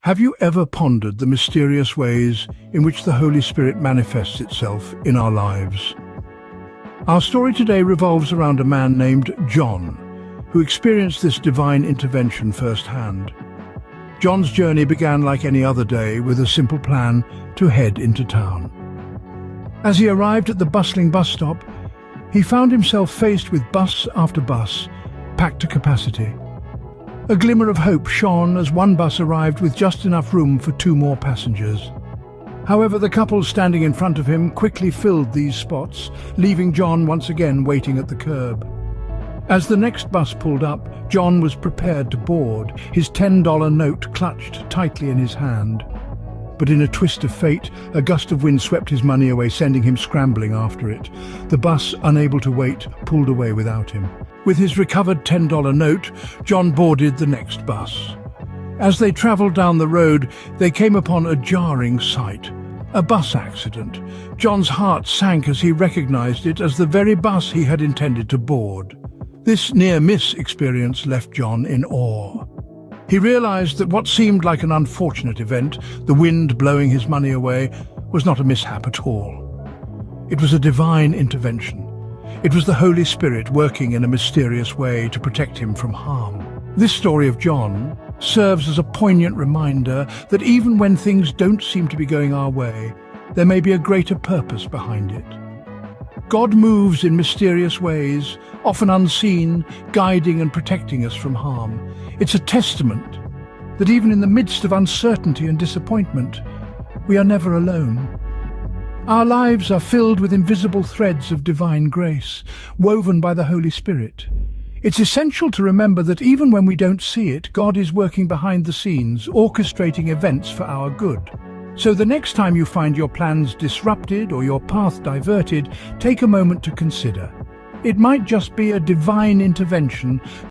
Have you ever pondered the mysterious ways in which the Holy Spirit manifests itself in our lives? Our story today revolves around a man named John, who experienced this divine intervention firsthand. John's journey began like any other day with a simple plan to head into town. As he arrived at the bustling bus stop, he found himself faced with bus after bus, packed to capacity. A glimmer of hope shone as one bus arrived with just enough room for 2 more passengers. However, the couple standing in front of him quickly filled these spots, leaving John once again waiting at the curb. As the next bus pulled up, John was prepared to board, his $10 note clutched tightly in his hand. But in a twist of fate, a gust of wind swept his money away, sending him scrambling after it. The bus, unable to wait, pulled away without him. With his recovered $10 note, John boarded the next bus. As they travelled down the road, they came upon a jarring sight. A bus accident. John's heart sank as he recognized it as the very bus he had intended to board. This near-miss experience left John in awe. He realized that what seemed like an unfortunate event, the wind blowing his money away, was not a mishap at all. It was a divine intervention. It was the Holy Spirit working in a mysterious way to protect him from harm. This story of John serves as a poignant reminder that even when things don't seem to be going our way, there may be a greater purpose behind it. God moves in mysterious ways, often unseen, guiding and protecting us from harm. It's a testament that even in the midst of uncertainty and disappointment, we are never alone. Our lives are filled with invisible threads of divine grace, woven by the Holy Spirit. It's essential to remember that even when we don't see it, God is working behind the scenes, orchestrating events for our good. So the next time you find your plans disrupted or your path diverted, take a moment to consider. It might just be a divine intervention